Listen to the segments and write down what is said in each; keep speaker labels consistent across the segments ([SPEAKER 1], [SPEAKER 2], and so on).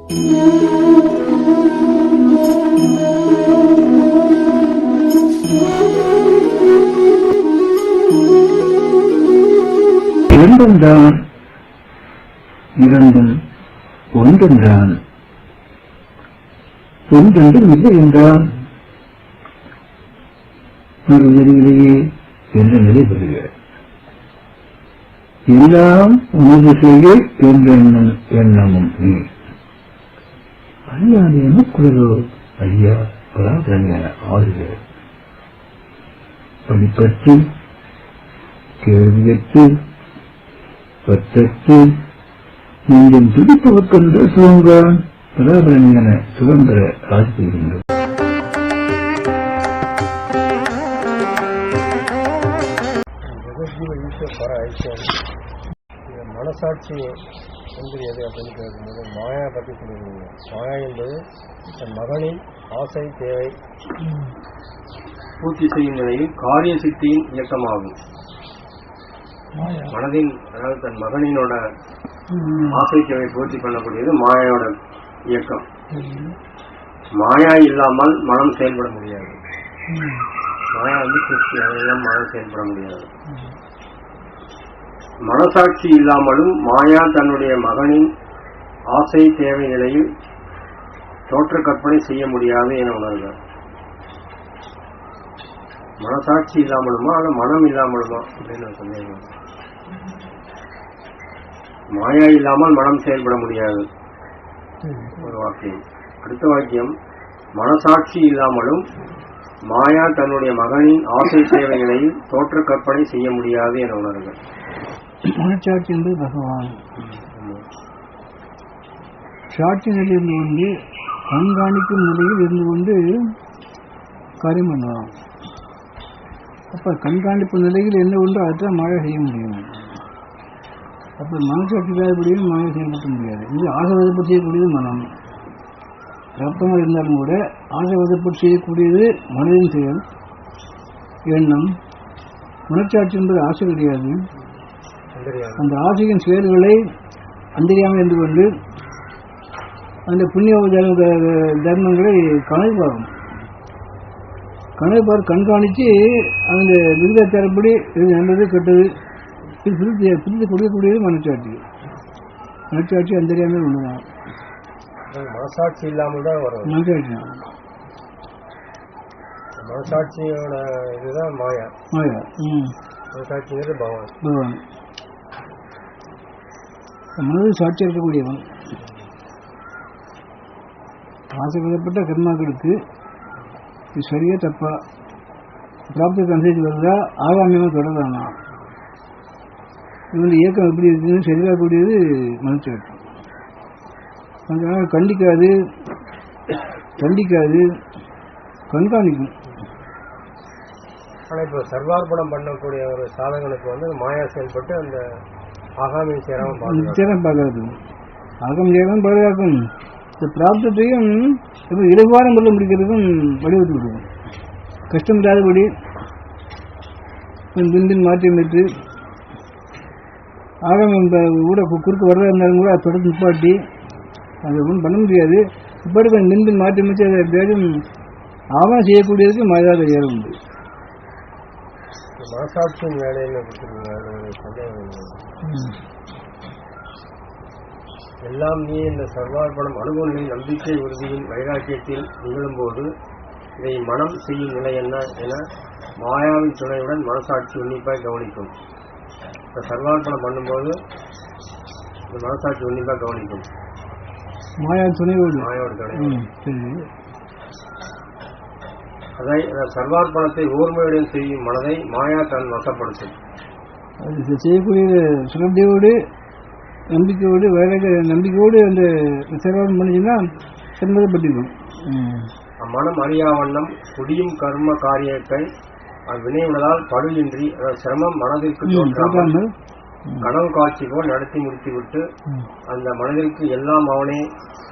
[SPEAKER 1] இரண்டும் இரண்டும் ஒன்றென்றான், ஒன்றென்றும் இல்லை என்றான். மறுநிலையிலேயே என்ற நிலை பெறுகிறார். எல்லாம் உனது செய்கை என்ற எண்ணமும் நீ அறியாது எனக்குள்ளதோ ஐயா பராதரமான ஆறுகிறார். படிப்பற்று கேள்வியற்று பற்றற்று நெஞ்சம் துடிப்பவர்கென்ற சுதந்திரம் பராபரமான சுதந்திர ஆட்சி பெறுகின்றது.
[SPEAKER 2] மனசாட்சி என்பது எது அப்படின்னு கேட்கும்போது மாயா பற்றி சொல்லியிருந்தீங்க. மாயா என்பது தன் மகனின் ஆசை தேவை பூர்த்தி செய்யும் நிலையில் காரிய சித்தியின் இயக்கமாகும். மனதின், அதாவது தன் மகனினோட ஆசை தேவை பூர்த்தி பண்ணக்கூடியது மாயாவோட இயக்கம். மாயா இல்லாமல் மனம் செயல்பட முடியாது. மாயா வந்து சிருஷ்டி, அதெல்லாம் மனம் செயல்பட முடியாது. மனசாட்சி இல்லாமலும் மாயா தன்னுடைய மகனின் ஆசை தேவை நிலையில் தோற்ற கற்பனை செய்ய முடியாது என உணர்ந்தார். மனசாட்சி இல்லாமலுமா அல்ல மனம் இல்லாமலுமா அப்படின்னு சந்தேகம். மாயா இல்லாமல் மனம் செயல்பட முடியாது ஒரு வாக்கியம். அடுத்த வாக்கியம், மனசாட்சி இல்லாமலும் மாயா தன்னுடைய மகனின் ஆசை தேவை நிலையில் தோற்ற கற்பனை செய்ய முடியாது என உணர்ந்தார்.
[SPEAKER 3] மனச்சாட்சி என்பது பகவான். சாட்சி நிலையில் வந்து கண்காணிக்கும் நிலையில் இருந்து கொண்டு காரியம் பண்ணுவான். அப்ப கண்காணிப்பு நிலையில் என்ன ஒன்று அதுதான் மாயா செய்ய முடியும். அப்ப மனசாட்சி இல்லாதபடியும் மாயா செயல்படுத்த முடியாது. இது ஆசைவதப்பட்டு செய்யக்கூடியது மனம். ரத்தமாக இருந்தாலும் கூட ஆசைவதப்பட்டு செய்யக்கூடியது மனதின் செயல், எண்ணம். மனச்சாட்சி என்பது ஆசை கிடையாது. அந்த ஆசையின் செயல்களை அந்தரியாமல் இருந்து கொண்டு அந்த புண்ணிய தர்மங்களை கணக்கு கண்காணித்து அந்த விருதாச்சாரப்படி இது நல்லது கெட்டது பிரித்து கொடுக்கக்கூடியது மனச்சாட்சி. மனச்சாட்சி அந்தரியாமல் ஒன்றுதான்.
[SPEAKER 2] மனசாட்சி இல்லாமல் தான் வரும்.
[SPEAKER 3] மனச்சாட்சி
[SPEAKER 2] மனசாட்சியோட இதுதான் மாயா.
[SPEAKER 3] மாயா
[SPEAKER 2] மனசாட்சிங்கிறது பகவான்.
[SPEAKER 3] பகவான் மனதில் சாட்சியாக இருக்கக்கூடியவன். ஆசைப்படப்பட்ட கர்மாக்களுக்கு இது சரியா தப்பா, பிராப்தத்துக்கு அனுசரித்து வருதா, ஆகாமியமாக தொடர்றானா, இவங்க இயக்கம் எப்படி இருக்குன்னு சரியாகக்கூடியது மனச்சாட்சி. அதனால கண்டிக்காது, கண்காணிக்கும்.
[SPEAKER 2] ஆனால் இப்போ சர்வார்ப்பணம் பண்ணக்கூடிய ஒரு சாதகனுக்கு வந்து மாயா செயல்பட்டு அந்த ஆகாமியம் சேராமல்
[SPEAKER 3] பார்க்கறது, ஆகாம சேராமல் பாதுகாக்கும். இந்த பிராப்தத்தையும் இப்போ இலகுவான முறையில் முடிக்கிறதுக்கும் வழிவகுத்து கொடுக்கும். கஷ்டம் இல்லாதபடி பின் மாற்றி பெற்று ஆகாமம் கூட குறுக்கு வர்றதா இருந்தாலும் கூட அதை தொடர்ந்து நிப்பாட்டி அதை ஒன்றும் பண்ண முடியாது. இப்பாடி கொஞ்சம் பின் மாற்றி அமைச்சு அதை எப்படியாச்சும் ஆவணம் செய்யக்கூடியதுக்கு மாயா கையால் உண்டு.
[SPEAKER 2] மனசாட்சியின் வேலைன்னு எல்லாம் நீ இந்த சர்வார்ப்பணம் அனுபவங்களின் நம்பிக்கை உறுதியின் வைராக்கியத்தில் நிகழும் போது இதை மனம் செய்யும் நிலை என்ன என மாயாவின் துணையுடன் மனசாட்சி உன்னிப்பாய் கவனிக்கும். இப்போ சர்வார்ப்பணம் பண்ணும்போது இந்த மனசாட்சி உன்னிப்பாக கவனிக்கும். மாயோட துணை. அதை சர்வார்ப்பணத்தை ஓர்மையுடன் செய்யும் மனதை மாயா தன் வசப்படுத்தும்.
[SPEAKER 3] அது செய்யக்கூடிய சுரத்தையோடு நம்பிக்கையோடு நம்பிக்கையோடு அந்த சர்வார்ப்பணம் பண்ணிச்சுன்னா சம்மதப்பட்டிருக்கும்.
[SPEAKER 2] அம்மனம் அறியாவண்ணம் குடியும் கர்ம காரியத்தை வினையுள்ளதால் படுவின்றி சிரமம் மனதிற்கு தோன்றாமல் கனவு காட்சி போல் நடத்தி முடித்துவிட்டு அந்த மனதிற்கு எல்லாம் அவனே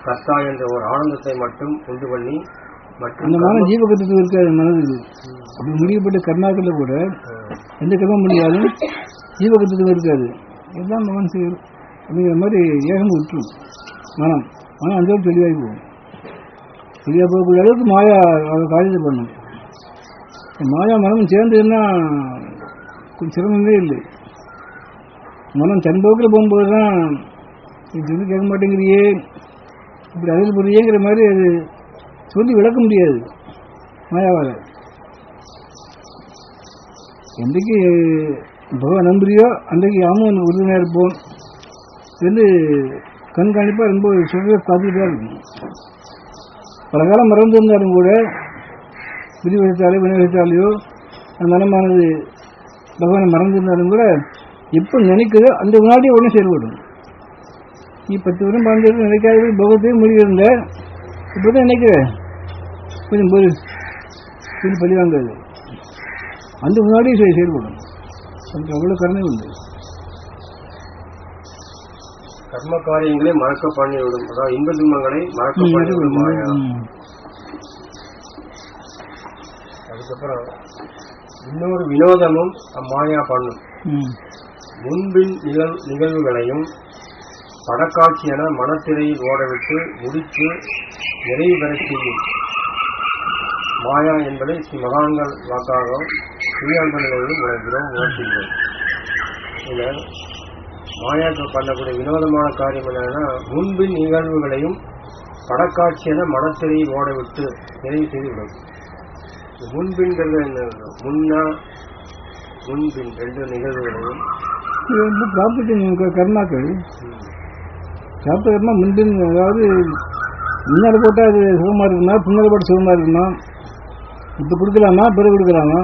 [SPEAKER 2] கர்த்தா என்ற ஒரு ஆனந்தத்தை மட்டும் உண்டு பண்ணி
[SPEAKER 3] அந்த மனம் ஜீவகத்துக்கு இருக்காது. மனது அப்படி முடியப்பட்ட கர்மாக்களை கூட எந்த கர்மம் முடியாலும் ஜீவகத்துக்கு இருக்காது. எல்லாம் மகன் செய்யும் அப்படிங்கிற மாதிரி ஏகம் விட்டுரும் மனம். ஆனால் அந்த அளவுக்கு தெளிவாகி போகும். தெளிவாக போகக்கூடிய அளவுக்கு மாயா அதை காரியத்தை பண்ணும். மாயா மனம் சேர்ந்ததுன்னா கொஞ்சம் சிரமமே இல்லை. மனம் தன் போக்கில் போகும்போது தான் இது சொல்லி கேட்க மாட்டேங்கிறியே, இப்படி அதில் புரியுங்கிற மாதிரி அது சொல்லி விளக்க முடியாது மாயாவால். என்றைக்கு பகவான் நம்புறியோ அன்றைக்கு ஆமாம் உறுதுணையாக இருப்போம் என்று கண்காணிப்பாக ரொம்ப சொல்ல காத்துக்கிட்டே இருக்கும். பல காலம் மறந்திருந்தாலும் கூட விரிவெடுத்தாலே வினைவெடுத்தாலேயோ அந்த மனமானது பகவானை மறந்திருந்தாலும் கூட எப்போ நினைக்குதோ அந்த முன்னாடி உடனே செயல்படும். நீ 10 வருடம் வாழ்ந்தது நினைக்காத பகவத்தையும் முடிவிருந்த இப்போ தான் நினைக்கிற கொஞ்சம் போது கொஞ்சம் பழி வாங்காது, அந்த முன்னாடியே செயல்படும். அதுக்கு அவ்வளோ கருணை உண்டு.
[SPEAKER 2] கர்ம காரியங்களை மறக்க பண்ணிவிடும், அதாவது இன்ப துன்பங்களை மறக்க பண்ணிவிடும் மாயா. அதுக்கப்புறம் இன்னொரு வினோதமும் அம்மாயா பண்ணும். முன்பின் நிகழ்வுகளையும் படக்காட்சி என மனத்திரையில் ஓடவிட்டு முடித்து நிறைவு பெற செய்யும் மாயா என்பதை ஸ்ரீ மகான்கள் வாக்காக ஸ்ரீயாந்த நிலையிலும் உணர்த்துகிறோம். இதில் மாயாக்கு பண்ணக்கூடிய வினோதமான காரியம் என்னன்னா, முன்பின் நிகழ்வுகளையும் படக்காட்சி என மனத்திரையில் ஓடவிட்டு நிறைவு செய்து விடும். முன்பின்கிறது என்ன? முன்னா முன்பின் 2 நிகழ்வுகளையும்
[SPEAKER 3] கர்மாக்கள் சாப்பிட்ட கர்மா முன்பின், அதாவது முன்னாடி போட்டால் அது சுகமாக இருக்குமா, பின்னாடி போட்டு சுகமாக இருக்குமா, இப்போ கொடுக்கலாமா பிறகு கொடுக்கலாமா,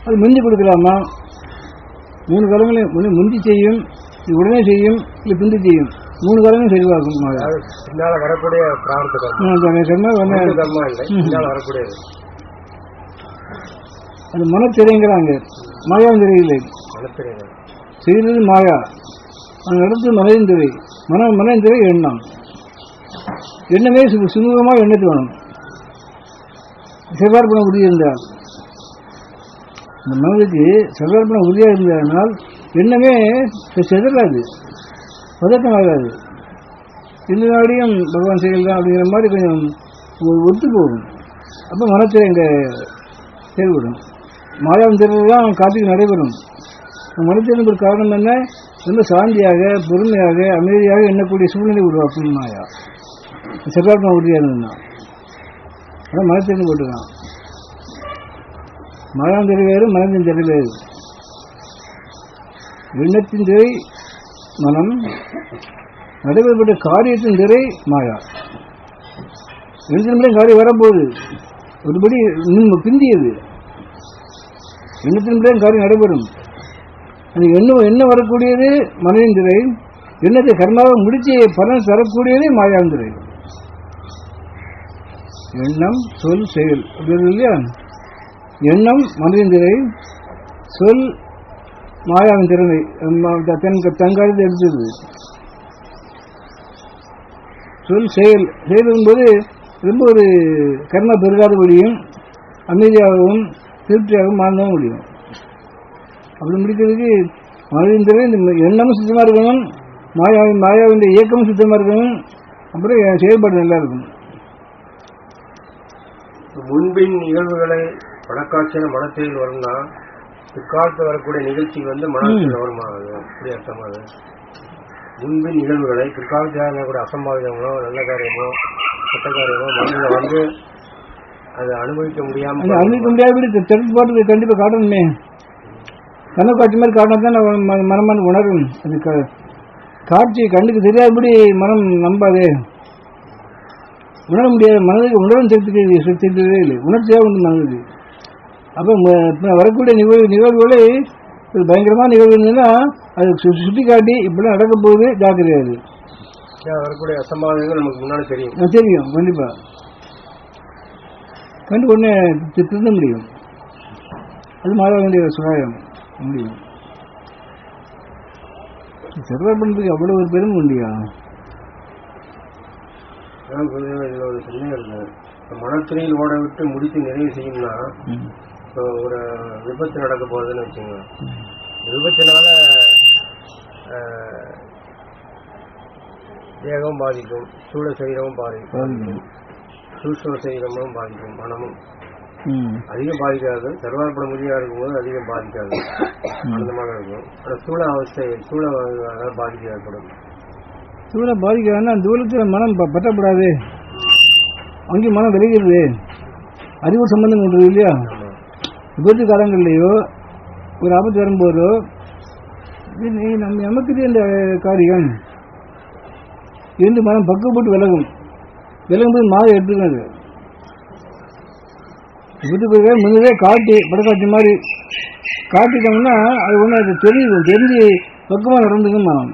[SPEAKER 3] அது முந்தி கொடுக்கலாமா, 3 காலங்களையும் முந்தி செய்யும், இது உடனே செய்யும், இல்லை பிந்தி செய்யும், 3 காலங்களும் சரிவாகும்.
[SPEAKER 2] பின்னால் வரக்கூடிய கர்மா இல்லை, பின்னால் வரக்கூடியது
[SPEAKER 3] அது மனத்திரைங்கிறாங்க. மாயாவும் தெரியவில்லை, செய்கிறது மாயா, அது நடத்து மனதின் திரை. மனதின் திரை எண்ணம். எண்ணமே சுமூகமாக எண்ணத்து வேணும். செவ்வார்ப்பண உறுதி இருந்தால், இந்த மனதுக்கு செவ்வார்ப்பண உறுதியாக இருந்ததனால் எண்ணமே செதறாது, பதட்டமாகாது. இந்த நாடியும் பகவான் செயல் தான் அப்படிங்கிற மாதிரி கொஞ்சம் ஒத்து போகும். அப்போ மனத்திரை இங்கே செயல்படும். மாயாவின் திரையில் தான் கார்த்திகை நடைபெறும். மனத்திற்கு ஒரு காரணம் என்ன? ரொம்ப சாந்தியாக பொறுமையாக அமைதியாக எண்ணக்கூடிய சூழ்நிலை உருவாக்கும் மாயா. செவ்வாய்ப்பண உறுதியாக இருந்ததுதான். அதான் மனத்திற்கு போட்டுதான். மாயாவின் திரை வேறு, மனத்தின் திரை வேறு. எண்ணத்தின் திரை மனம், நடைபெறப்பட்ட காரியத்தின் திரை மாயா. எண்ணத்தின் காரியம் வரப்போகுது, ஒருபடி பிந்தியது. எண்ணத்தின் காரியம் நடைபெறும். அது எண்ணம் வரக்கூடியது மனதின் திரை. எண்ணத்தை கர்மாவை முடிச்சு பலன் தரக்கூடியது மாயாவின் திரை. எண்ணம் சொல் செயல் அப்படின்னு இல்லையா? எண்ணம் மனதின் திரை, சொல் மாயாவின் திறமை தங்காரத்தை எடுத்தது. சொல் செயல் என்பது ரொம்ப ஒரு கர்மா பெருகாதபடியும் அமைதியாகவும் திருப்தியாகவும் மாறவும் முடியும். அப்படி முடிக்கிறதுக்கு மனதின் திரை இந்த எண்ணமும் சுத்தமாக இருக்கணும், மாயாவின் இயக்கமும் சுத்தமாக இருக்கணும், அப்புறம் செயல்பாடு நல்லா இருக்கும்.
[SPEAKER 2] முன்பின் நிகழ்வுகளை படக்காட்சியான மனத்தில் வரும்னா பிற்காலத்தில் வரக்கூடிய நிகழ்ச்சி மனத்தில் வருமா? அப்படி அர்த்தமாக முன்பின் நிகழ்வுகளை பிற்காலத்தில் கூட அசம்பாவிதங்களோ நல்ல காரியமோ கெட்ட காரியமோ மனதில் அதை அனுபவிக்க முடியாமல்
[SPEAKER 3] தெரிஞ்சு கண்டிப்பாக காட்டணுமே. கண்ணு காட்சி மாதிரி காட்டினா தான் மனமான உணரும். அது காட்சி கண்ணுக்கு தெரியாதபடி மனம் நம்பாதே, உணர முடியாது. மனதுக்கு உணரும் சக்தியே இல்லை, உணர்ச்சியாக உண்டு மனதுக்கு. அப்போ வரக்கூடிய நிகழ்வுகளை பயங்கரமான நிகழ்வு இருந்ததுன்னா அது சுட்டி காட்டி இப்படிலாம் நடக்க போகுது, ஜாக்கிரதையாது.
[SPEAKER 2] வரக்கூடிய அசம்பாவிதங்கள் நமக்கு முன்னாடி
[SPEAKER 3] தெரியும். கண்டிப்பா கண்டு உடனே திருந்த முடியும். அது மாற வேண்டிய சுகாயம் முடியும். சர்வா பண்ணுறதுக்கு அவ்வளோ ஒரு பெருமை உண்டியா?
[SPEAKER 2] இதில் ஒரு சந்தேகம் இருக்கு. மனத்திரையில் ஓட விட்டு முடித்து நிறைவு செய்யும்னா, இப்போ ஒரு விபத்து நடக்க போகுதுன்னு வச்சுங்க. விபத்தினால தேகம் பாதிக்கும், சூழ சரீரமும் பாதிக்கும், சூஷ்ம சரீரமும் பாதிக்கும், மனமும் அதிகம் பாதிக்காது. சர்வார்ப்பண முதியாக இருக்கும்போது அதிகம் பாதிக்காது, ஆனந்தமாக இருக்கும். ஆனால் சூழ அவஸ்தை பாதிக்க ஏற்படும்.
[SPEAKER 3] சூழ பாதிக்காதுன்னா தூரத்தில் மனம் பற்றப்படாது, அங்கேயும் மனம் விளைகிறது, அறிவு சம்பந்தம் கொண்டது இல்லையா? விபத்து காலங்கள்லையோ ஒரு ஆபத்து வரும்போதோ நமக்கு இந்த காரியம் இருந்து மனம் பக்குவப்பட்டு விலகும்போது மாறி எடுத்துக்காது. விபத்துக்கு முன்னதே காட்டி படக்காட்சி மாதிரி காட்டிட்டோம்னா அது ஒன்று அது தெரிஞ்சு பக்குவமாக நடந்துக்கும் மனம்.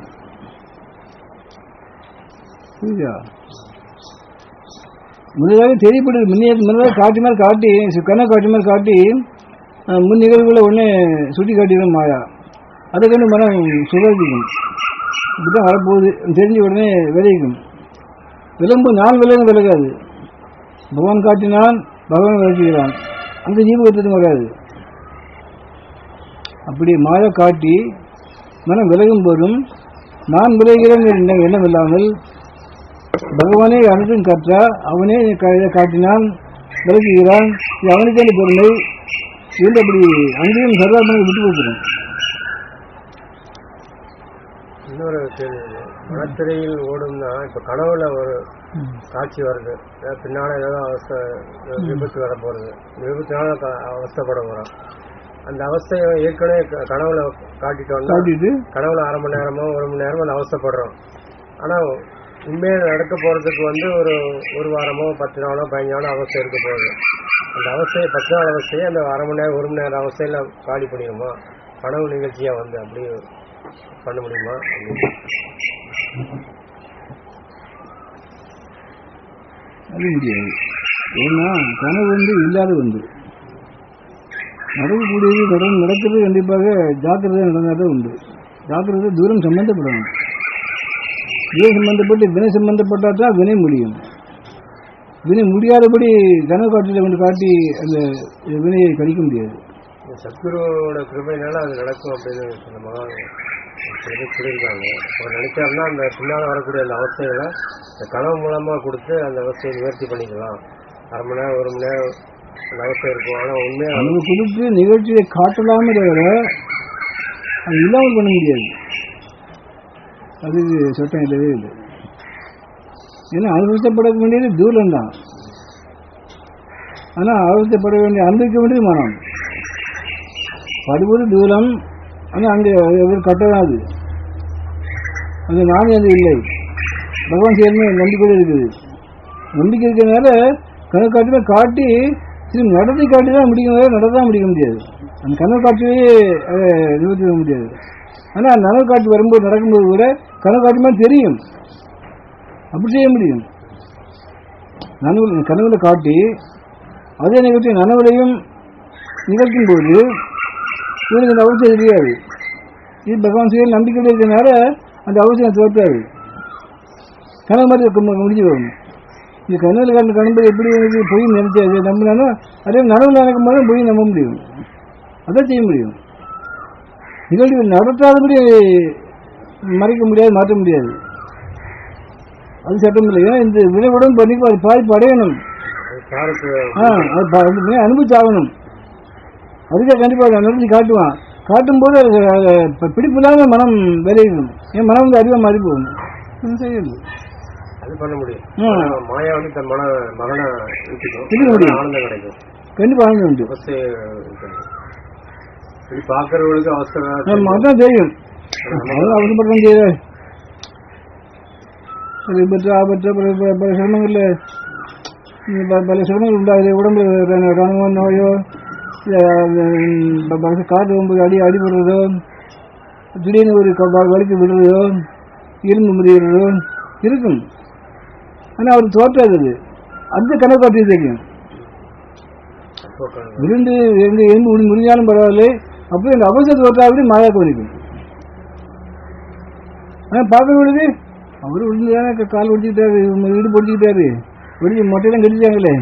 [SPEAKER 3] புரியுதா? முன்னதாக தெரியப்படுது, முன்னதாக காட்டி மாதிரி காட்டி கண்ணை காட்சி மாதிரி காட்டி முன் நிகழ்வுகளை ஒன்று சுட்டி காட்டிடும் மாயா. அதுக்கு மனம் சுகரிக்கும். இப்படிதான் வரப்போகுது தெரிஞ்ச உடனே விளைவிக்கும். விளம்பு நான் விலகாது. பகவான் காட்டினால் பகவான் விளக்குகிறான், அந்த ஜீவகத்துக்கும் வராது. அப்படி மாயா காட்டி மனம் விலகும் போதும் நான் விளைகிறேன் எண்ணம் இல்லாமல் பகவானே அனைத்தும் காற்றா, அவனே காட்டினான் விளக்குகிறான், இது அவனுக்கே பெருமை இருந்து அப்படி அங்கேயும் சர்வாத்மனை விட்டு கொடுத்துடும்.
[SPEAKER 2] இன்னொரு கேள்வி, மனத்திரையில் ஓடும்னா இப்ப கனவுல ஒரு காட்சி வருது, பின்னால ஏதாவது அவஸ்தை விபத்து வர போறது, விபத்துனால அவஸ்தைப்பட போறோம். அந்த அவஸ்தையை ஏற்கனவே கனவுல காட்டிட்டோம்னா கனவுல 1/2 மணி நேரமோ 1 மணி நேரமோ அந்த அவஸ்தைப்படுறோம். ஆனா உண்மையில நடக்க போறதுக்கு ஒரு வாரமோ 10 நாளோ 15 நாளோ அவஸ்தை இருக்க போகுது. அந்த அவஸ்தையை 10 நாள் அவஸ்தையை அந்த 1/2 மணி நேரம் 1 மணி நேரம் அவஸ்தையில காலி பண்ணிடுமா? கனவு நிகழ்ச்சியா அப்படி பண்ண முடியுமா?
[SPEAKER 3] அது முடியாது. ஏன்னா கனவு இல்லாத நடக்கக்கூடியது தொடர்ந்து நடக்கிறது. கண்டிப்பாக ஜாக்கிரதை நடந்தாதான் உண்டு. ஜாக்கிரதை தூரம் சம்பந்தப்படணும். வினை சம்பந்தப்பட்டு வினை சம்பந்தப்பட்டால் தான் வினை முடியும். வினை முடியாதபடி கனவு காட்சியை கொண்டு காட்டி அந்த வினையை கழிக்க முடியாது.
[SPEAKER 2] சத்குருவோட கிருபையினால அது நடக்கும் அப்படின்னு சொன்ன மகன் சொல்லியிருக்காங்க. அவர் நினைச்சாருன்னா அந்த பின்னால் வரக்கூடிய அந்த அவஸ்தைகளை இந்த கனவு மூலமா கொடுத்து அந்த அவஸ்தையை நிவர்த்தி பண்ணிக்கலாம். 1/2 மணி நேரம் 1 மணி நேரம் அந்த அவஸ்தை இருக்கும். ஆனால் உண்மையாக
[SPEAKER 3] கனவு கொடுத்து நிகழ்ச்சியை காட்டலாமே தவிர அது இல்லாமல் பண்ண முடியாது. அது சட்டம் இல்லவே இல்லை. ஏன்னா அனுபவிக்கப்பட வேண்டியது தூரம் தான். ஆனால் அனுபவிக்கப்பட வேண்டிய அனுபவிக்க வேண்டியது மனம். படுவது தூரம், ஆனால் அங்கே கட்டதான் அது நானே அது இல்லை. பகவான் சேர்ந்து நம்பிக்கை இருக்குது. நம்பிக்கை இருக்கிறதுனால கனவு காட்சியுமே காட்டி திரும்பி நடத்தி காட்டி தான் முடிக்கும், நடத்தான் முடிக்க முடியாது. அந்த கனவு காட்சியே நிவர்த்தி முடியாது. ஆனால் அந்த நனவு காட்சி வரும்போது நடக்கும்போது கூட கனவு காட்சி மாதிரி தெரியும், அப்படி செய்ய முடியும். கனவுல காட்டி அதே நிகழ்ச்சி நனவுலையும் நிகழ்த்தும் போது இவனுக்கு அந்த அவசியம் தெரியாது. இது பகவான் செயல் நம்பிக்கை இருக்கிறதுனால அந்த அவசியம் தோற்றாது. கனவு மாதிரி முடிஞ்சு வரும். இந்த கனவுல கணபதி எப்படி எனக்கு பொய் நினைச்சாது நம்பினாலும் அதே நனவு நினைக்கும் போது பொய் நம்ப முடியும், அதான் செய்ய முடியும். நிகழ்வு நடத்தாதபடி மறைக்க முடியாது, மாற்ற முடியாது. அது சட்டம் இல்லை. ஏன்னா இந்த வினைவுடன் பண்ணி அது பாதிப்பு அடையணும், அனுபவிச்சாகணும். அதுக்காக கண்டிப்பாக நடத்தி காட்டுவான். காட்டும்போது அது பிடிப்பு இல்லாத மனம் விளையணும். என் மனம் அறிவாக மாறி போகணும், செய்யணும்.
[SPEAKER 2] அது பண்ண முடியும். மாயா தன் மகனை ஆனந்தம் கிடைக்கும்,
[SPEAKER 3] கண்டிப்பாக ஆனந்தம் உண்டு.
[SPEAKER 2] பார்க்கறவங்களுக்கு
[SPEAKER 3] அவசரம் தெரியும். அவசரப்பட்டு செய்ய விபத்து ஆபத்து பல சிரமங்கள்ல பல சிரமங்கள் உண்டாகுது. உடம்புல கனவு நோயோ காற்று போகும்போது அடிபடுறதோ, திடீர்னு ஒரு வலிக்கு விடுறதோ, இரும்பு முறிகிறதோ இருக்கும். ஆனால் அவருக்கு தோற்றாது. அந்த கனவு காட்டி தெரியும். விழுந்து எறும்பு முடிஞ்சாலும் பரவாயில்லை, அப்போ இந்த அவசரத்தை தோற்றாவது மாயா கவனிக்கும். ஆனால் பார்க்க விழுது அவரு விழுந்துதானே கால் ஒடிச்சுக்கிட்டாரு, வீடு பொடிச்சுக்கிட்டாரு, வெடிச்சு மொட்டையெல்லாம் கட்டிட்டாங்களே,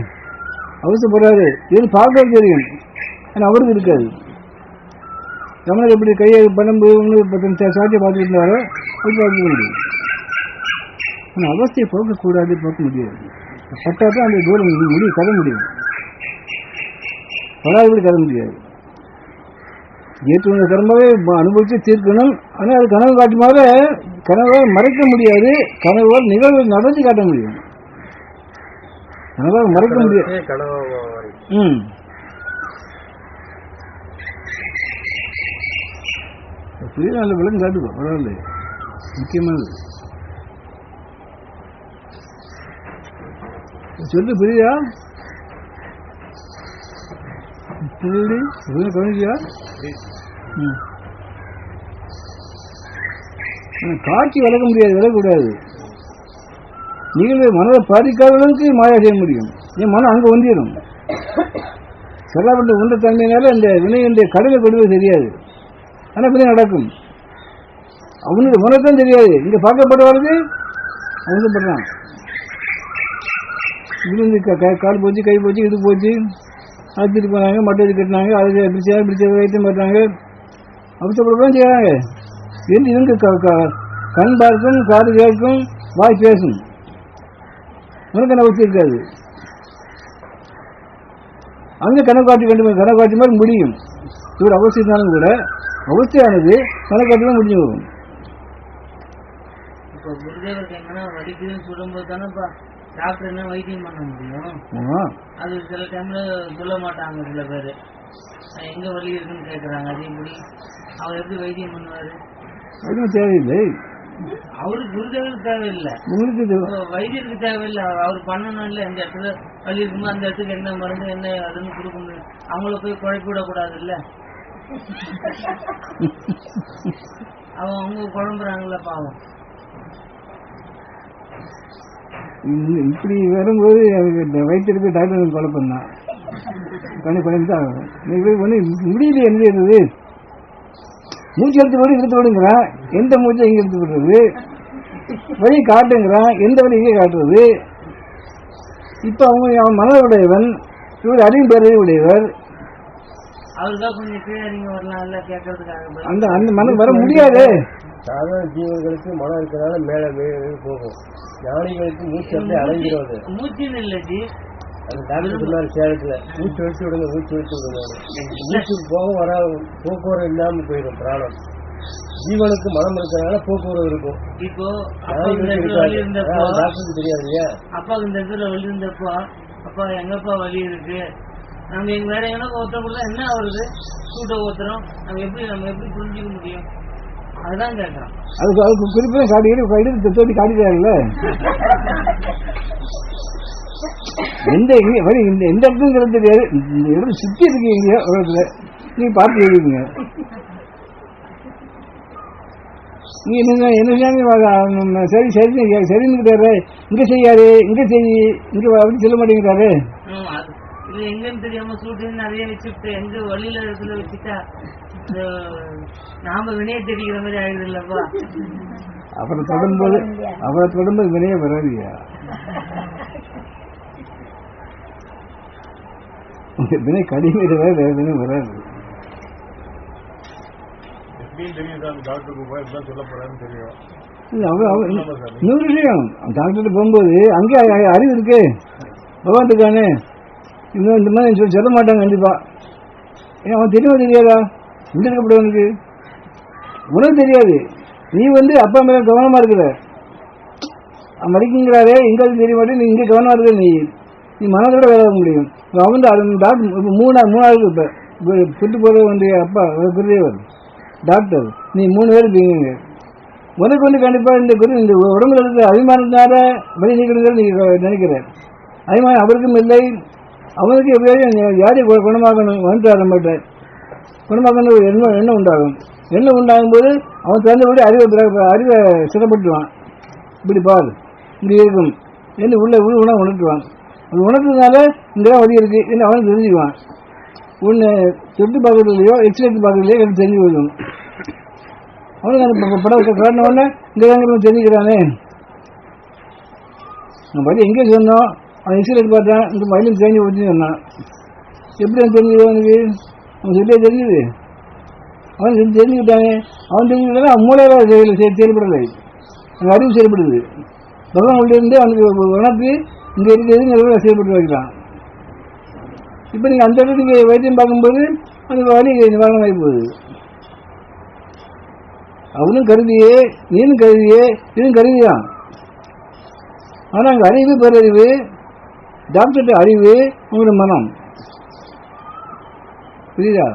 [SPEAKER 3] அவசரப்படுறாரு. இது பார்க்க தெரியும், ஆனால் அவருக்கு இருக்காது. தமிழர் எப்படி கையை பணம்பு சாட்சியை பார்த்துட்டு இருந்தாரோ அப்படி பார்த்துக்க முடியும். ஆனால் அவஸ்தையை போக்கக்கூடாது, போக்க முடியாது. பட்டா தான் அந்த தூரம் முடியும், கத முடியும். படாதபடி கத முடியாது. ஏற்று கர்மாவே அனுபவிச்சு தீர்க்கணும். ஆனால் அது கனவு காட்டுமாறு கனவால் மறைக்க முடியாது, கனவால் நிகழ்வு நடத்தி காட்ட முடியும். கனவால் மறைக்க முடியாது. புரியுது, நல்ல விளக்கம் காட்டுக்கோ, பரவாயில்ல, முக்கியமானது சொல்லு. புரியுதா? புரியுது, கவனிக்கியா? காட்சி விளக்க முடியாது, விளக்கக்கூடாது. நீங்கள் மனதை பாதிக்காத அளவுக்கு மாயா செய்ய முடியும். என் மனம் அங்கே ஒன்றிடும். சொல்லப்பட்ட உண்ட தன்மையினால இந்த வினையுடைய கடலை கொடுவது தெரியாது. ஆனால் வினை நடக்கும். அவனுக்கு மனத்தான் தெரியாது. இங்கே பார்க்கப்படுவாருக்கு அவங்க படுறான். விழுந்து கால் போச்சு, கை போச்சு, இது போச்சு, அழைச்சிட்டு போனாங்க, மட்டை கட்டினாங்க, அதை பிடிச்சா வைத்தியம் பண்ணுறாங்க, அவசரப்படலாம் செய்கிறாங்க. என்று இவங்க கண் பார்க்கும், காது கேட்கும், வாய் பேசும். உனக்கு என்ன அவசியம் இருக்காது. அங்கே கணக்காட்சி வேண்டும், கணக்காட்சி மாதிரி முடியும். இவர் அவசியத்தாலும் கூட அவசியானது கணக்காட்சி தான் முடிஞ்சு போகும்.
[SPEAKER 4] இப்போ குருதேவருக்கு எங்கன்னா வலிக்குதுன்னு சொல்லும்போது தானேப்பா டாக்டர் என்ன வைத்தியம் பண்ண முடியும்? அது சில டைம்ல சொல்ல மாட்டாங்க. சில பேர் எங்க வலி இருக்குன்னு கேட்கறாங்க. அதே மாதிரி அவர் எப்படி வைத்தியம் பண்ணுவாரு?
[SPEAKER 3] அதுவும் தேவையில்லை.
[SPEAKER 4] அவருக்கு குருதேவருக்கு தேவையில்லை, வைத்தியருக்கு தேவையில்லை. அவர் பண்ணணும் இல்லை, இந்த இடத்துல வலி இருக்கும்போது அந்த இடத்துக்கு என்ன மருந்து என்ன அதுன்னு கொடுக்க முடியும். அவங்கள போய் குழப்பி விடக்கூடாது இல்லை. அவங்க குழம்புறாங்கல்ல பாவம்.
[SPEAKER 3] இப்படி வரும்போது வயிற்றுக்கு டாக்டர் குழப்பம் தான். குழந்தான் முடியல. என்ன செய்யறது? மூச்சு எடுத்து போடு, இழுத்து போடுங்கிறான். எந்த மூச்சை எங்க எடுத்து போடுறது? வழி காட்டுங்கிறான். எந்த வழி இங்கே காட்டுறது? இப்ப அவங்க அவன் மன உடையவன், இவர் அறிவு பேரவை உடையவர். அந்த அந்த மனம் வர முடியாது.
[SPEAKER 2] சாதாரண ஜீவர்களுக்கு மனம் இருக்கிறனால மேல போகும். ஞானிகளுக்கு மூச்சு அப்படியே அடைஞ்சிருவது.
[SPEAKER 4] மூச்சு இல்லை ஜி,
[SPEAKER 2] அது டாக்டர் சொன்னாரு சேலத்துல, மூச்சு வச்சு விடுங்க, மூச்சு வச்சு விடுங்க. மூச்சு போக வர போக்குவரத்து இல்லாம போயிடும் பிராணம். ஜீவனுக்கு மனம் இருக்கிறனால போக்குவரத்து இருக்கும்.
[SPEAKER 4] இப்போ
[SPEAKER 2] டாக்டருக்கு தெரியாது இல்லையா?
[SPEAKER 4] அப்பாவுக்கு இந்த இடத்துல வலி இருந்தப்போ, அப்பா எங்கப்பா வலி இருக்கு, நம்ம எங்க வேற எங்கன்னா ஒருத்தருக்குள்ள என்ன வருது, சூட்ட ஒருத்தரும் நம்ம எப்படி புரிஞ்சுக்க முடியும்? அதுதான் கேட்கறோம்.
[SPEAKER 3] அதுக்கு குறிப்பிட்ட காட்டி தோட்டி காட்டிட்டாருல்ல. எந்த வழி எந்த இடத்துங்கிறது தெரியாது. இந்த இடம் சுத்தி இருக்கு எங்கேயோ உலகத்துல, நீங்க பார்த்து எழுதிங்க. நீ என்ன சரி சரி சரின்னு இங்க செய்யாரு, இங்க செய், இங்க அப்படி சொல்ல மாட்டேங்கிறாரு.
[SPEAKER 4] இது எங்கன்னு தெரியாம சூட்டு நிறைய வச்சுட்டு எங்க வழியில இடத்துல வச்சுட்டா நாம வினைய தெரிகிற மாதிரி ஆயிடுது இல்லப்பா.
[SPEAKER 3] அப்புறம் தொடரும்போது வினைய வராதியா? வினை கடிமை வேற வினை வராது. இன்னொரு விஷயம், டாக்டர் போகும்போது அங்கே அறிவு இருக்கு, பகவான்கானே இந்த மாதிரி சொல்ல மாட்டாங்க கண்டிப்பா. ஏன் அவன் தெரியுமா தெரியாதா? இந்த இருக்கப்படுவனுக்கு உனக்கு தெரியாது. நீ அப்பா மேல கவனமா இருக்கிற, மடிக்குங்கிறாரே எங்காவது தெரிய மாட்டேன். நீ இங்க கவனமா இருக்கிற, நீ மனதோட வேலை முடியும். அவன் டாக்டர் மூணாவது இப்ப சுட்டு போற வேண்டிய அப்பா குருதேவர் டாக்டர், நீ 3 பேர் இருக்கீங்க. உனக்கு கண்டிப்பா இந்த உடம்புல இருக்கிற அபிமானத்தினால வழி நீக்கிறது நீ நினைக்கிற. அபிமானம் அவருக்கும் இல்லை. அவனுக்கு எப்படியாவது யாரையும் குணமாக்கணும் வந்துட்டார். நம்மகிட்ட குணமாக்கணும் எண்ணம் உண்டாகும். எண்ணம் உண்டாகும் போது அவன் தகுந்தபடி அறிவை சிறப்பட்டுவான். இப்படி பாரு, இப்படி இருக்கும் என்று உள்ள உணர்த்துவான். அது உணர்த்ததுனால இங்கதான் வழி இருக்கு என்று அவனுக்கு தெரிஞ்சுக்குவான். ஒன்று தொட்டு பார்க்கறதுலையோ எக்ஸ்ரேட் பார்க்கறதுலையோ எனக்கு தெரிஞ்சு போயிடும். அவனுக்கு அந்த படம் காட்டின உடனே இங்கே தெரிஞ்சுக்கிறானே. நம்ம வழி எங்கே சொன்னோம், அவன் எக்ஸ்ரேட் பார்த்தான், இந்த வயலும் தெரிஞ்சு போச்சுன்னு சொன்னான். எப்படி அவன் தெரிஞ்சுது? அவனுக்கு அவன் சொல்லியே தெரிஞ்சுது. அவன் தெரிஞ்சுக்கிட்டானே. அவன் தெரிஞ்சுக்கிட்டானே அவன் மூளையில செயல்படலை, அந்த அறிவு செயல்படுது. பகவான் உள்ள இருந்து அவனுக்கு உனக்கு இங்கே இருக்கிறது செய்யப்பட்டு வைக்கிறான். இப்போ நீங்கள் அந்த இடத்துக்கு வைத்தியம் பார்க்கும்போது அந்த வலி நிவாரணமாகி போகுது. அவனும் கருதியே நீனும் கருதியே இதுவும் கருதிதான். ஆனால் அங்கே அறிவு பேரறிவு, டாக்டர்கிட்ட அறிவு, உங்களோட மனம். புரியுதா?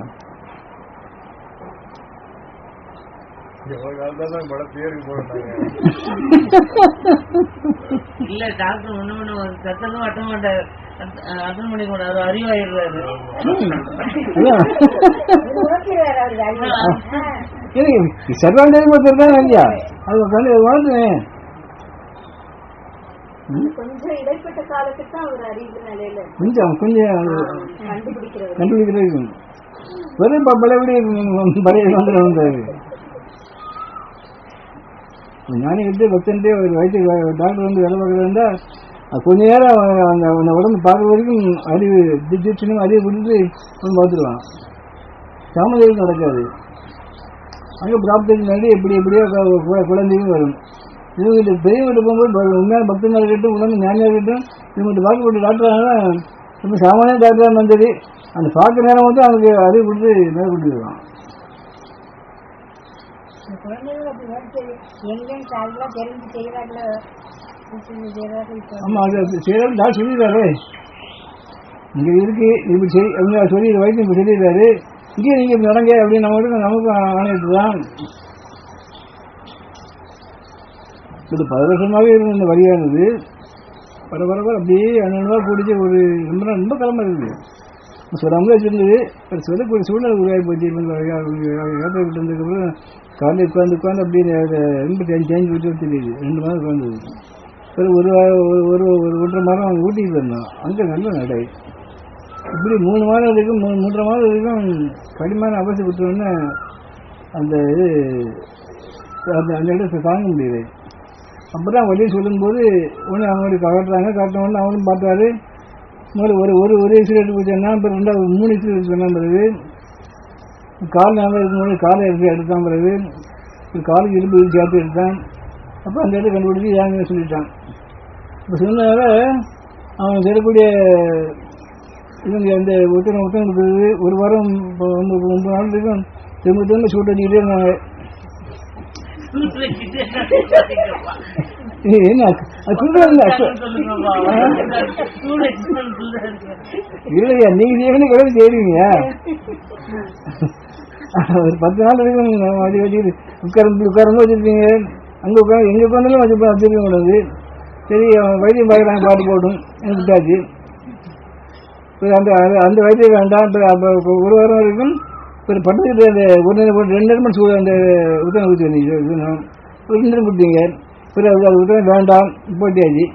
[SPEAKER 4] இல்ல டாக்டர் ஒண்ணு சத்தமும் அட்ட மாட்டாரு, அட்டன் பண்ணி கொண்டாரு, அறிவாயிடுறாரு.
[SPEAKER 3] சர்வாண்டேரி ஒருத்தர் தான் இல்லையா? அது வாழ்த்துவேன்.
[SPEAKER 5] கொஞ்சம் இடைப்பட்ட காலத்துக்கு அவர் அறிவு நிலையில
[SPEAKER 3] கொஞ்சம் கண்டுபிடிக்கிறது வெறும் பழைய வந்தாரு. ஞானி கிட்டே பக்தன்ட்டே ஒரு வயிற்று டாக்டர் வந்து வேலை பார்க்குறதா கொஞ்ச நேரம் அந்த உடம்பு பார்க்குற வரைக்கும் அறிவு டிஜிட்ஸுன்னு அறிவு கொடுத்து ஒன்று பார்த்துருவான். சாமதியம் நடக்காது. அங்கே பிராப்தத்துக்கு முன்னாடி எப்படியோ குழந்தையும் வரும். இவங்ககிட்ட பெரியவங்கிட்ட போகும்போது உண்மையான பக்தனாக இருக்கட்டும், உடம்பு ஞானியாக இருக்கட்டும், இவங்ககிட்ட பார்க்கப்பட்ட டாக்டராக ரொம்ப சாமானிய டாக்டராக இருந்தாலும் சரி, அந்த பார்க்குற நேரம் வந்து அவனுக்கு அறிவு கொடுத்து மேலே கொடுத்துருவான். ஆமாம், அது செய்யறது டாக்டர் சொல்லிடுறாரு. இங்கே இருக்கு இப்படி சரி அவங்க சொல்லி வைத்தியம் இப்போ சொல்லிடுறாரு. இங்கே நீங்கள் இப்படி நடங்க அப்படின்னு நமக்கு ஆணையிட்டு தான். இது 10 வருஷமாகவே இருந்த இந்த வழியானது பரபரப்பாக அப்படியே அண்ணா கூடிச்சு. ஒரு ரொம்ப கிளம்ப இருக்குது. சொல்லாமலே வச்சுருந்தது. சொல்லக்கூடிய சூழ்நிலை உருவாகி போச்சு. ஏற்றப்பட்டு இருந்ததுக்கப்புறம் காலையில் உட்காந்து அப்படியே ரொம்ப சேஞ்ச் விட்டு தெரியுது. 2 மாதம் உட்காந்துது. பிறகு ஒரு 1.5 மாதம் அவங்க ஊட்டிகிட்டு இருந்தோம். அங்கே நல்ல நடை. இப்படி 3 மாதம் வரைக்கும் 3.5 மாதம் வரைக்கும் கடிமான அவசியம் விட்டோன்னே அந்த இது அந்த இடத்தை தாங்க முடியுது. அப்போ தான் வழியை சொல்லும்போது ஒன்று அவங்களுக்கு காட்டினோடனே அவனும் பார்த்தாரு. முதல்ல ஒரு இன்சிடென்ட் போச்சேன்னா இப்போ 2வது 3 இன்சிடென்ட் சொன்ன பிறகு கால் நல்லா இருக்கும்போது காலை எடுத்தான். பிறகு காலுக்கு இரும்பு சேர்த்து எடுத்தான். அப்போ அந்த இடத்த கண்டுபிடிச்சி ஏங்க சொல்லிட்டான். இப்போ சொன்னதால அவன் சொல்லக்கூடிய இவங்க அந்த ஒருத்தனை கொடுக்குறது 1 வாரம் 9 நாள் வரைக்கும் திரும்ப சூட் அடிக்கிட்டே இருந்தாங்க. என்ன இல்லையா நீங்க செய்யணும் கூட செய்வீங்க. ஒரு 10 நாள் வரைக்கும் வச்சு உட்காரந்து வச்சிருப்பீங்க. அங்கே உட்காந்து எங்கே உட்காந்தாலும் வச்சிருக்க கூடாது. சரி வைத்தியம் பார்க்குறாங்க, பாட்டு போட்டும் எனக்கு விட்டாச்சு. அந்த வைத்தியம் வேண்டாம். இப்போ 1 வாரம் வரைக்கும் இப்போ பட்டத்துக்கிட்ட அந்த 2 நேரம் சூடு அந்த உத்தரவு ஊற்றி வந்தீங்க. 2 நேரம் கொடுத்தீங்க. பிறகு அது உத்தரவு வேண்டாம் போட்டியாச்சு.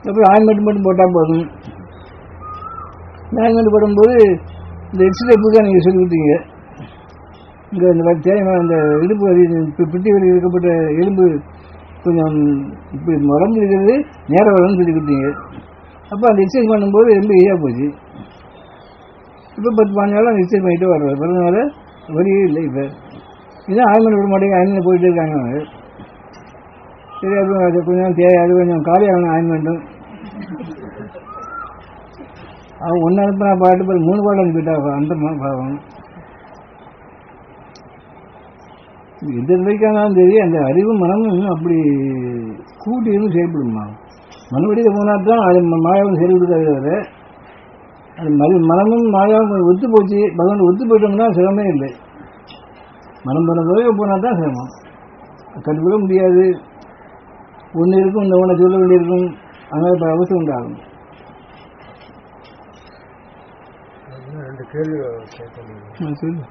[SPEAKER 3] அப்புறம் ஆயின்மெண்ட் மட்டும் போட்டால் போதும். ஆயின்மெண்ட் போடும்போது இந்த எக்ஸ்ரே பூஜா நீங்கள் சொல்லி கொடுத்தீங்க. இங்கே இந்த தேவையான அந்த இடுப்பு வலி பிட்டி வலி இருக்கப்பட்ட எலும்பு கொஞ்சம் இப்படி மறந்து இருக்கிறது நேரம் வரணும்னு சொல்லி கொடுத்தீங்க. அப்போ அந்த எக்ஸசைஸ் பண்ணும்போது ரொம்ப ஈஸியாக போச்சு. இப்போ 10-15 நாள் அந்த எக்ஸசைஸ் பண்ணிட்டு வர்றாரு. பிறந்தனால வழியே இல்லை. இப்போ இதுதான் ஆயின்மெண்ட் விட மாட்டேங்க. ஆயின்மெண்ட் போயிட்டே இருக்காங்க. சரி அது கொஞ்சம் தேவை. அது கொஞ்சம் காலியாகணும் ஆயின்மெண்ட்டும். அவன் 1 அனுப்பினா பாட்டு 3 பாட்டு அனுப்பிட்டா அந்த பாவம். எந்த நிலைக்கானாலும் சரி அந்த அறிவும் மனமும் இன்னும் அப்படி கூட்டி இருந்து செயல்படுமா. மறுபடியும் போனால் தான் அது மாயாவும் செயல் கொடுக்காது. தவிர அது மனமும் மாயாவும் ஒத்து போச்சு. பகவான் ஒத்து போயிட்டோம்னா சிரமமே இல்லை. மனம் பண்ண போய் போனால் தான் சிரமம். கற்றுக்கொள்ள முடியாது. ஒன்று இருக்கும், இந்த ஒன்றை சொல்ல வேண்டியிருக்கும். அங்கே அவசியம் உண்டாகும்.
[SPEAKER 2] 2 கேள்வி கேட்க
[SPEAKER 3] சொல்லு.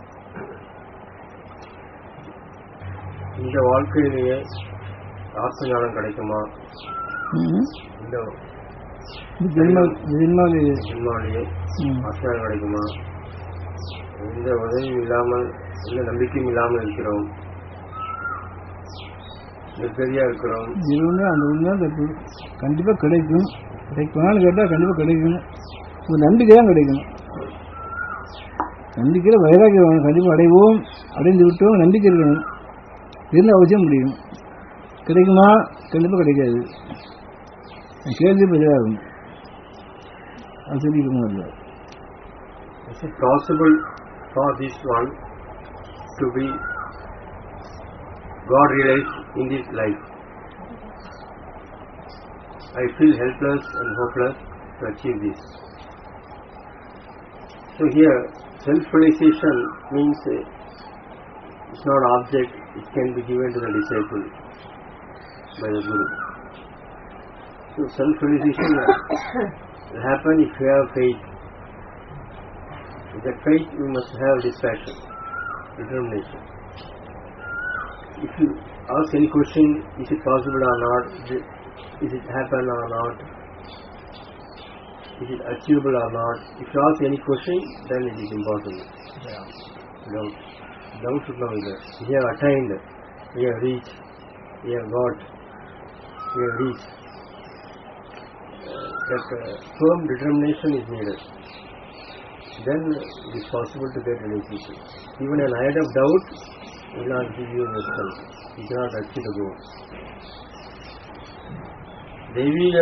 [SPEAKER 2] இந்த வாழ்க்கையிலேயே ஆத்ம ஞானம் கிடைக்குமா? இந்த ஜென்மாவிலேயே ஆத்ம ஞானம் கிடைக்குமா? எந்த உதவியும் இல்லாமல் எந்த நம்பிக்கையும் இல்லாமல் இருக்கிறோம். பெரியா இருக்கிறோம்.
[SPEAKER 3] இது அந்த உண்மையாக தப்பு. கண்டிப்பாக கிடைக்கும். கிடைக்குமான்னு கேட்டால் கண்டிப்பாக கிடைக்கும். ஒரு நம்பிக்கை தான் கிடைக்கணும். நம்பிக்கையில் வைராக்கியம் கண்டிப்பாக அடைவோம். அடைந்து விட்டோம். நம்பிக்கை இருக்கணும். இருந்தால் அவசியம் முடியும். கிடைக்குமா? கண்டிப்பாக கிடைக்காது. கேள்வி பதிலாக இருக்கும். அது தெரிவிக்கணும். இல்லை
[SPEAKER 2] Is it possible for this one to be God realized in this life? I feel helpless and hopeless to achieve this. So here, self-realization means it's not object, it can be given to the disciple by the Guru. So self-realization will happen if you have faith. With that faith you must have dispassion, determination. If you ask any question, is it possible or not, is it happen or not, is it achievable or not, if you ask any question, then it is impossible. Doubt should not be there. We have attained, we have reached, we have got, we have reached. That firm determination is needed. Then it is possible to get realization. Even an iota of doubt will not give you result. You cannot achieve the goal. தெய்வீக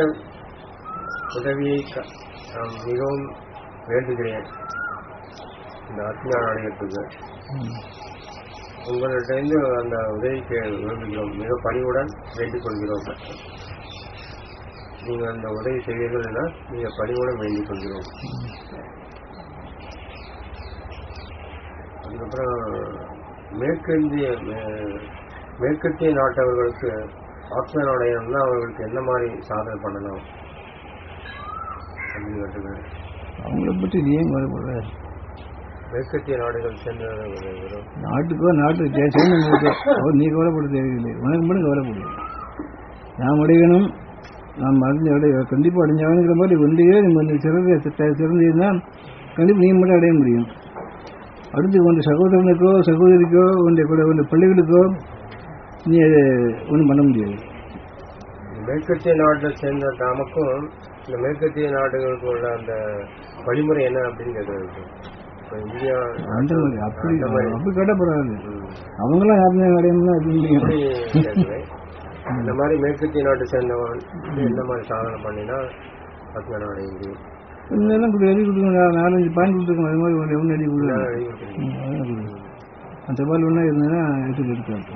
[SPEAKER 2] உதவியை நாம் மிகவும் வேண்டுகிறேன். இந்த ஆத்ம அடையத்துக்கு உங்கள்கிட்ட அந்த உதவிக்கு விரும்புகிறோம். மிக பணிவுடன் வேண்டிக் கொள்கிறோம். நீங்கள் அந்த உதவி செய்வீர்கள்னா மிக பணிவுடன் வேண்டிக் கொள்கிறோம். அதுக்கப்புறம் மேற்கத்திய நாட்டவர்களுக்கு ஆத்ம அடையணும்னா அவர்களுக்கு என்ன மாதிரி சாதனை பண்ணணும் அப்படின்னு கேட்டுக்கிறேன்.
[SPEAKER 3] அவங்கள பற்றி நீ ஏன் கவலைப்படுற?
[SPEAKER 2] மேற்கத்திய நாடுகள் சேர்ந்த
[SPEAKER 3] நாட்டுக்கு சேர்ந்து அவர் நீ கவலைப்பட தேவையில்லை. உனக்கு மட்டும் கவலைப்படுது. நாம் அடையணும், நாம் அடைய கண்டிப்பாக அடைஞ்சாங்கிற மாதிரி ஒன்றையே நம்ம சிறந்திருந்தால் கண்டிப்பாக நீ மட்டும் அடைய முடியும். அடுத்து உன்னுடைய சகோதரனுக்கோ சகோதரிக்கோ உன்னுடைய பிள்ளைகளுக்கோ நீ ஒன்றும் பண்ண முடியாது.
[SPEAKER 2] மேற்கத்திய நாட்டில் சேர்ந்த நமக்கும் இந்த மேற்கத்திய நாடுகளுக்கு உள்ள அந்த வழிமுறை என்ன அப்படின்னு கேட்கறது. இந்தியா
[SPEAKER 3] அந்த மாதிரி அப்படி கேட்ட பரவாயில்ல. அவங்களாம் யாருமே அடையணும்னா
[SPEAKER 2] கேட்குறேன். இந்த மாதிரி மேற்கத்திய நாட்டை சேர்ந்தவன் என்ன மாதிரி சாதனை பண்ணினா ஆத்ம அடைய முடியும்?
[SPEAKER 3] எல்லாம் எழுதி கொடுத்துருங்க. 4-5 பாயிண்ட் கொடுத்துருக்கோம். அது மாதிரி ஒன்று எழுதி கொடுங்க. அந்த சவால் ஒன்றா இருந்ததுன்னா எடுத்துக்காட்டு.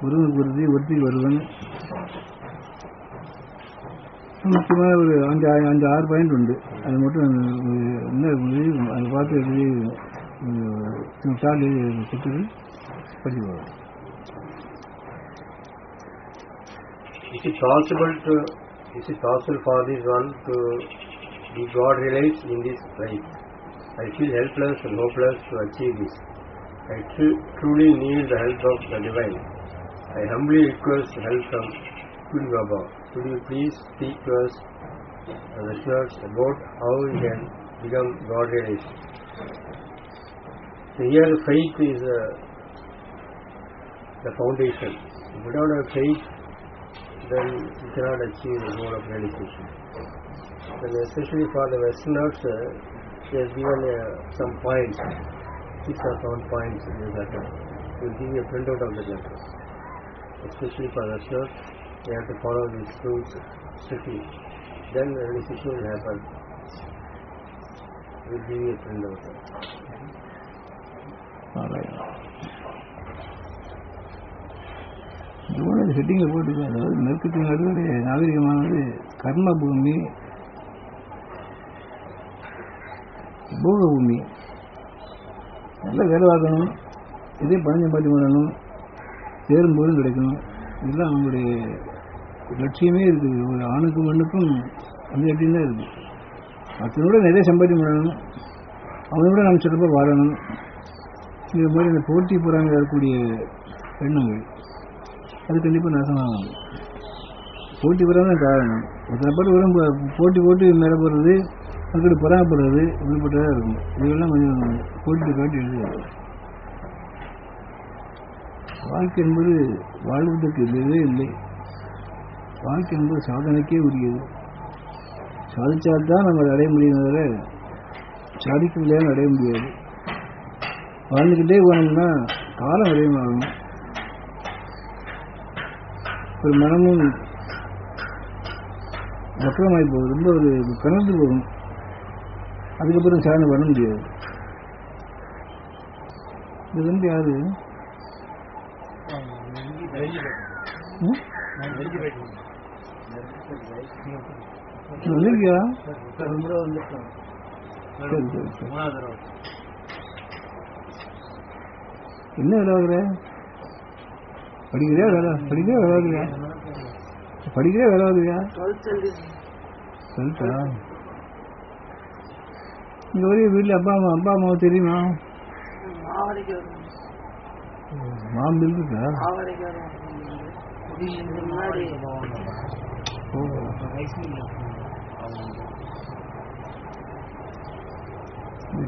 [SPEAKER 3] ஒருவனுக்கு ஒருத்தி ஒருத்திக்கு வருவன். முக்கியமான ஒரு 5-6 பாயிண்ட் உண்டு. அது மட்டும் என்ன அதை பார்த்து எழுதி சால் எழுதி கொடுத்துட்டு படிச்சு போகிறோம்.
[SPEAKER 2] Is it possible for this one to be God realized in this life? I feel helpless and hopeless to achieve this. I truly need the help of the divine. I humbly request help from Guru Baba. Could you please speak to us and the church about how we can become God realized? So here faith is the foundation. If we don't have faith, then you cannot achieve the goal of realization. And especially for the Westerners, they have given some points, 6 or 7 points in this letter. We will give you a printout of the letter. Especially for Westerners, they have to follow these rules strictly. Then the realization will happen. We will give you a printout.
[SPEAKER 3] Alright. செட்டிங்கில் போட்டுக்க. அதாவது மேற்கத்திய நாடுகளுடைய நாகரிகமானது கர்ம பூமி, போக பூமி. நல்லா வேலை பார்க்கணும், இதே பணஞ்சம் பாட்டி பண்ணணும், சேரும்போதும் கிடைக்கணும். இதெல்லாம் அவங்களுடைய லட்சியமே இருக்குது. ஒரு ஆணுக்கும் பெண்ணுக்கும் அந்த லட்சியம் தான் இருக்குது. மற்றனோட நிறைய சம்பாத்தியம் பண்ணணும், அவனோட நம்ம சிறப்பாக வாழணும். இது மாதிரி இந்த போட்டி புறாங்க இருக்கக்கூடிய எண்ணங்கள் அது கண்டிப்பாக நாசமாகும். போட்டி புறாங்க தான் காரணம். எத்தனை பேர் உடம்பு போட்டி மேலே போடுறது, அதுக்கு புறாமப்படுறது, இப்படிப்பட்டதாக இருக்கும். இதெல்லாம் கொஞ்சம் போட்டி காட்டி எழுதுறது. வாழ்க்கை என்பது வாழ்வதற்கு இல்லவே இல்லை. வாழ்க்கை என்பது சாதனைக்கே உரியது. சாதிச்சால்தான் நம்ம அதை அடைய முடியும், தவிர சாதிக்க முடியாமல் அடைய முடியாது. வாழ்ந்துக்கிட்டே போனோம்னா காலம் அதிகமாகும். ஒரு மனமும் வக்கரமாகி போகும், ரொம்ப ஒரு கணர்ந்து போகும். அதுக்கப்புறம் சாதனை பண்ண முடியாது. இது வந்து யாரு வந்திருக்கியா? சரி சரி சரி. என்ன விளையாடுற? படிக்கிறியா விளையாடுறியா? சொல்லிட்டா? இங்க வரையும் வீட்டில் அப்பா அம்மாவை தெரியுமா? மாம்பில் இருக்கா?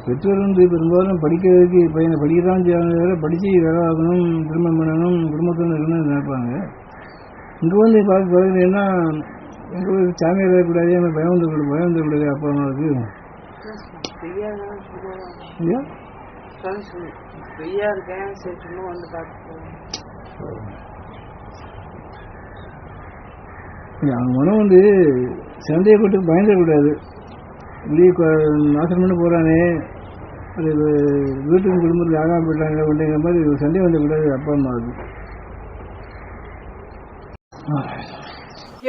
[SPEAKER 3] பெற்றோர் வந்து பெரும்பாலும் படிக்கிறதுக்கு பையனை படிக்கதான் செய்வாங்க, படித்து வேலை ஆகணும், திருமணம் பண்ணணும், குடும்பத்தில் இருக்கணும்னு நினைப்பாங்க. இங்கே வந்து பார்த்தீங்கன்னா எங்கள் ஊர் சாமியார் இருக்கக்கூடாது, எனக்கு பயம் வந்துடக்கூடாது அப்பா அம்மாவுக்கு. அவங்க மனம் வந்து சந்தேகப்பட்டு பயந்துடக்கூடாது. வெளியே நாசனம் பண்ண போகிறானே, அது வீட்டுக்கு குடும்பத்தில் ஆகாம போயிட்டாங்க அப்படிங்கிற மாதிரி சந்தேகம் வந்துடக்கூடாது அப்பா அம்மாவுக்கு.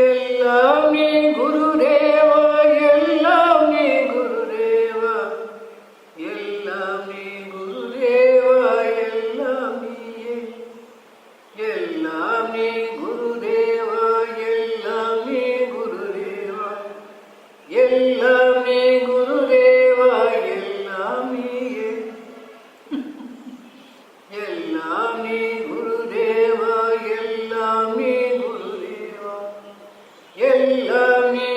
[SPEAKER 6] எல்லாம் நீ குருதேவா, எல்லாம் நீ குருதேவா, எல்லாம் நீ குருதேவா, எல்லாம் நீயே, எல்லாம் நீ குருதேவா, எல்லாம் நீ குருதேவா, எல்லாம் நீ குருதேவா, எல்லாம் நீயே, எல்லாம் நீ குருதேவா, எல்லாம் நீ குருதேவா, எல்லாம் நீ